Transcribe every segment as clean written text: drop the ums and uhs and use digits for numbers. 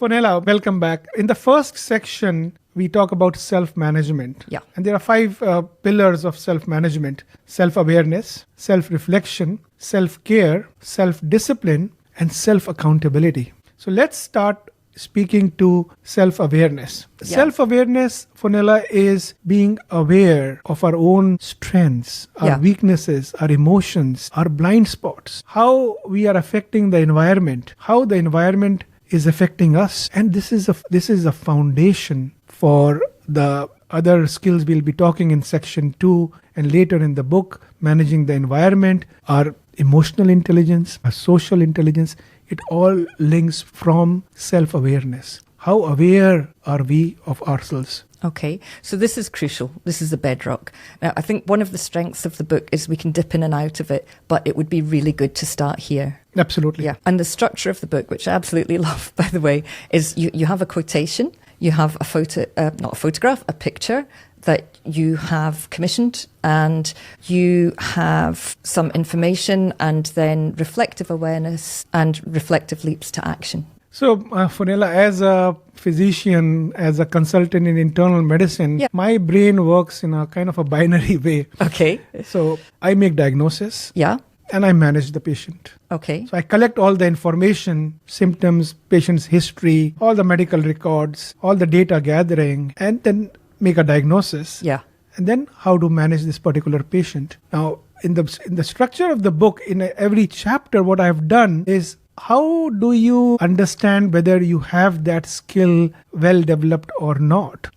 Fonella, welcome back. In the first section, we talk about self-management. Yeah. And there are 5 pillars of self-management: self-awareness, self-reflection, self-care, self-discipline, and self-accountability. So let's start speaking to self-awareness. Yeah. Self-awareness, Fonella, is being aware of our own strengths, our weaknesses, our emotions, our blind spots, how we are affecting the environment, how the environment is affecting us. And this is a foundation for the other skills we'll be talking in section 2 and later in the book, managing the environment, our emotional intelligence, our social intelligence. It all links from self-awareness. How aware are we of ourselves? Okay, so this is crucial. This is the bedrock. Now, I think one of the strengths of the book is we can dip in and out of it, but it would be really good to start here. Absolutely. Yeah, and the structure of the book, which I absolutely love, by the way, is you have a quotation, you have a photo, not a photograph, a picture that you have commissioned, and you have some information, and then reflective awareness and reflective leaps to action. So, Fonella, as a physician, as a consultant in internal medicine, my brain works in a kind of a binary way. Okay. So, I make diagnosis. Yeah. And I manage the patient. Okay. So I collect all the information, symptoms, patient's history, all the medical records, all the data gathering, and then make a diagnosis. Yeah. And then how to manage this particular patient. Now, in the structure of the book, in every chapter, what I've done is, how do you understand whether you have that skill well developed or not?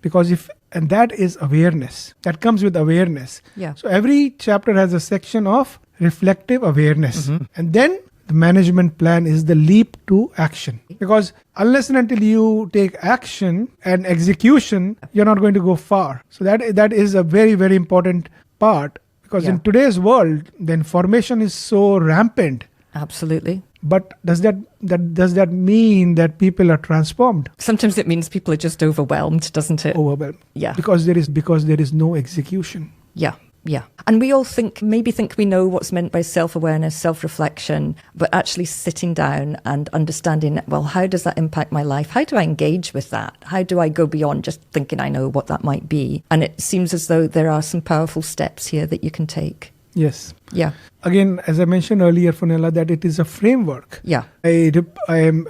And that is awareness. That comes with awareness. Yeah. So every chapter has a section of reflective awareness. Mm-hmm. And then the management plan is the leap to action. Because unless and until you take action and execution, you're not going to go far. So that is a very, very important part. Because in today's world, the information is so rampant. Absolutely. But does that mean that people are transformed? Sometimes it means people are just overwhelmed, doesn't it? Overwhelmed. Yeah. Because there is no execution. Yeah. Yeah. And we all think we know what's meant by self-awareness, self-reflection, but actually sitting down and understanding, well, how does that impact my life? How do I engage with that? How do I go beyond just thinking I know what that might be? And it seems as though there are some powerful steps here that you can take. Yes. Yeah. Again, as I mentioned earlier, Fonella, that it is a framework. Yeah. I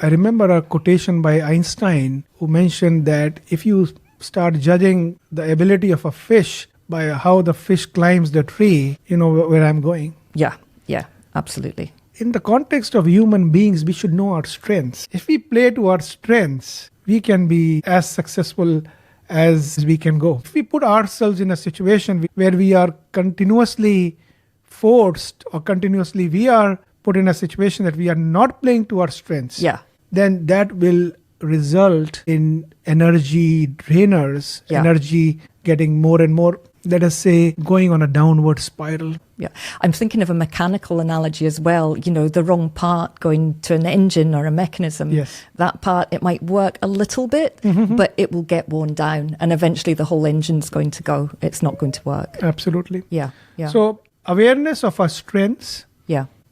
remember a quotation by Einstein who mentioned that if you start judging the ability of a fish by how the fish climbs the tree, you know where I'm going. Yeah. Yeah. Absolutely. In the context of human beings, we should know our strengths. If we play to our strengths, we can be as successful as we can go. If we put ourselves in a situation where we are continuously forced or continuously we are put in a situation that we are not playing to our strengths, then that will result in energy drainers, energy getting more and more, let us say, going on a downward spiral. Yeah. I'm thinking of a mechanical analogy as well. You know, the wrong part going to an engine or a mechanism. Yes. That part, it might work a little bit, but it will get worn down. And eventually the whole engine's going to go. It's not going to work. Absolutely. Yeah. Yeah. So awareness of our strengths,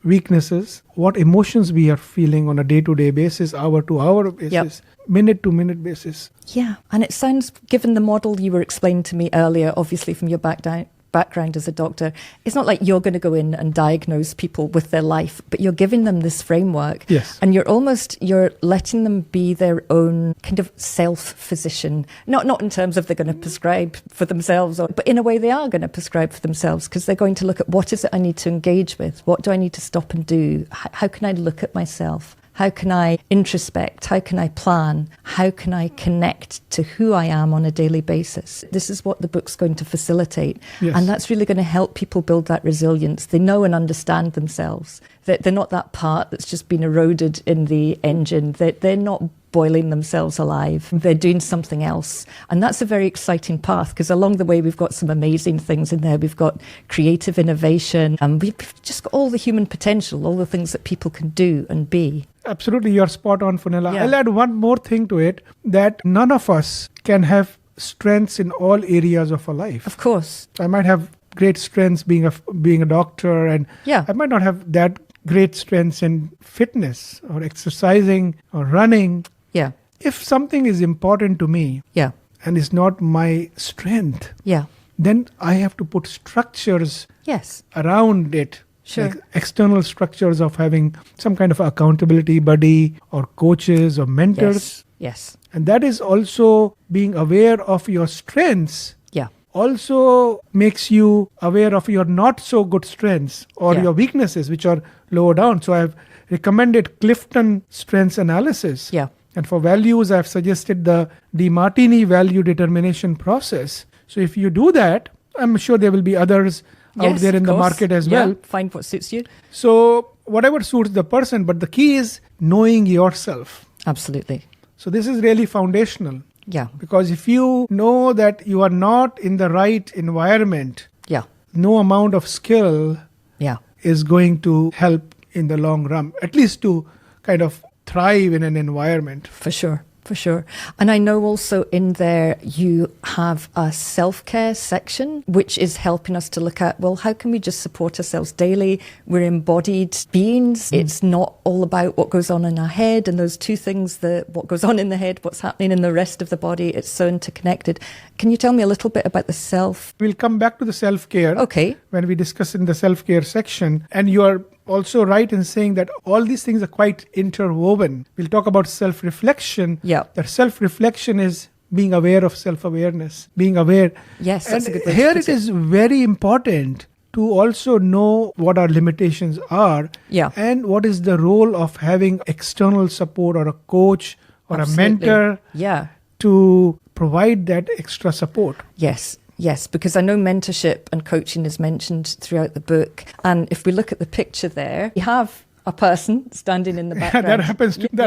weaknesses, what emotions we are feeling on a day-to-day basis, hour-to-hour basis, minute-to-minute basis. Yeah. And it sounds, given the model you were explaining to me earlier, obviously from your background as a doctor, it's not like you're going to go in and diagnose people with their life, but you're giving them this framework. Yes. And you're letting them be their own kind of self-physician. Not in terms of they're going to prescribe for themselves, but in a way they are going to prescribe for themselves, because they're going to look at what is it I need to engage with? What do I need to stop and do? How can I look at myself? How can I introspect? How can I plan? How can I connect to who I am on a daily basis? This is what the book's going to facilitate. Yes. And that's really going to help people build that resilience. They know and understand themselves. That they're not that part that's just been eroded in the engine. They're not boiling themselves alive. They're doing something else. And that's a very exciting path, because along the way we've got some amazing things in there. We've got creative innovation, and we've just got all the human potential, all the things that people can do and be. Absolutely, you're spot on, Fonella. Yeah. I'll add one more thing to it, that none of us can have strengths in all areas of our life. Of course. I might have great strengths being a doctor, and I might not have that great strengths in fitness or exercising or running. Yeah. if something is important to me Yeah. and is not my strength, Yeah. then I have to put structures Yes. around it. Sure. Like external structures of having some kind of accountability buddy or coaches or mentors. Yes. And that is also being aware of your strengths, Yeah. also makes you aware of your not so good strengths or Yeah. your weaknesses, which are lower down. So I've recommended Clifton Strengths Analysis. Yeah. And for values, I've suggested the DiMartini value determination process. So if you do that, I'm sure there will be others out Yes, there in of the course. market as Yeah. well. Find what suits you. So whatever suits the person, but the key is knowing yourself. Absolutely. So this is really foundational, Yeah. because if you know that you are not in the right environment, Yeah. no amount of skill Yeah. is going to help in the long run, at least to kind of thrive in an environment. For sure. For sure. And I know also in there you have a self-care section, which is helping us to look at, well, how can we just support ourselves daily? We're embodied beings. It's not all about what goes on in our head and those two things, what goes on in the head, what's happening in the rest of the body. It's so interconnected. Can you tell me a little bit about the self? We'll come back to the self-care Okay. when we discuss in the self-care section. And you are also right in saying that all these things are quite interwoven. We'll talk about self-reflection. Yeah. That self-reflection is being aware of self-awareness, being aware. Yes, that's and a good way to here put it is very important to also know what our limitations are. Yeah. And what is the role of having external support or a coach or Absolutely. a mentor Yeah. to provide that extra support. Yes. Yes, because I know mentorship and coaching is mentioned throughout the book. And if we look at the picture there, you have a person standing in the background. that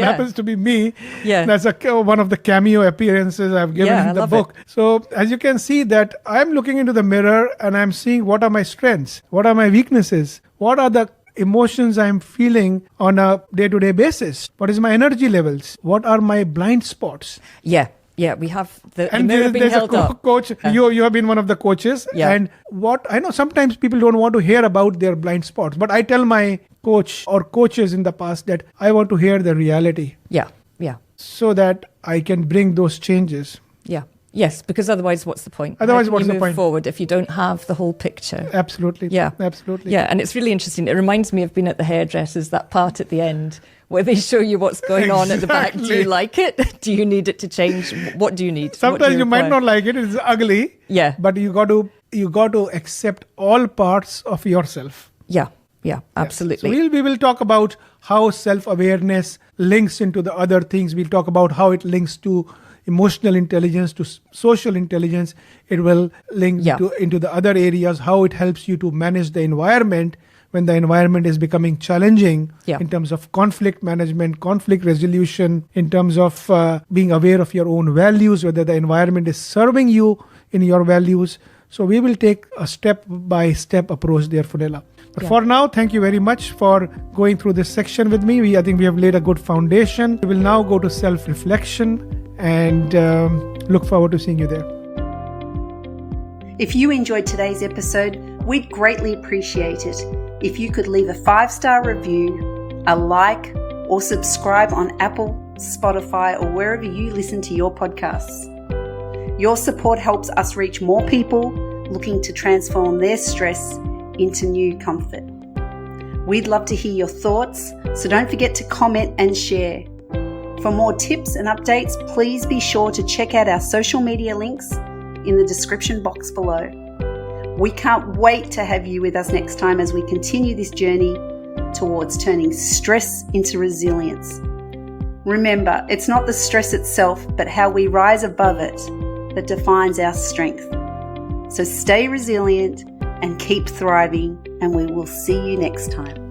happens to be me. Yeah. That's one of the cameo appearances I've given Yeah, I in the love book. So as you can see that I'm looking into the mirror and I'm seeing what are my strengths, what are my weaknesses, what are the emotions I'm feeling on a day-to-day basis, what is my energy levels, what are my blind spots. Yeah. Yeah, we have the And mirror being there's held a up. coach. You have been one of the coaches. Yeah. And what I know, sometimes people don't want to hear about their blind spots. But I tell my coach or coaches in the past that I want to hear the reality Yeah, yeah, so that I can bring those changes. yeah. Yes, because otherwise what's the point? Otherwise, How can what's you the move point? forward if you don't have the whole picture? Absolutely. Yeah. Absolutely. Yeah, and it's really interesting. It reminds me of being at the hairdressers, that part at the end where they show you what's going on at the back. Do Exactly. you like it? Do you need it to change? What do you need? What do Sometimes you might require? not like it. It's ugly. Yeah. But you got to accept all parts of yourself. Yeah, yeah, absolutely. So we will talk about how self-awareness links into the other things. We'll talk about how it links to emotional intelligence, to social intelligence. It will link into the other areas, how it helps you to manage the environment when the environment is becoming challenging in terms of conflict management, conflict resolution, in terms of being aware of your own values, whether the environment is serving you in your values. So we will take a step-by-step approach there, Funela. But for now, thank you very much for going through this section with me. I think we have laid a good foundation. We will now go to self-reflection and look forward to seeing you there. If you enjoyed today's episode, we'd greatly appreciate it if you could leave a 5-star review, a like, or subscribe on Apple, Spotify, or wherever you listen to your podcasts. Your support helps us reach more people looking to transform their stress into new comfort. We'd love to hear your thoughts, so don't forget to comment and share. For more tips and updates, please be sure to check out our social media links in the description box below. We can't wait to have you with us next time as we continue this journey towards turning stress into resilience. Remember, it's not the stress itself, but how we rise above it that defines our strength. So stay resilient and keep thriving, and we will see you next time.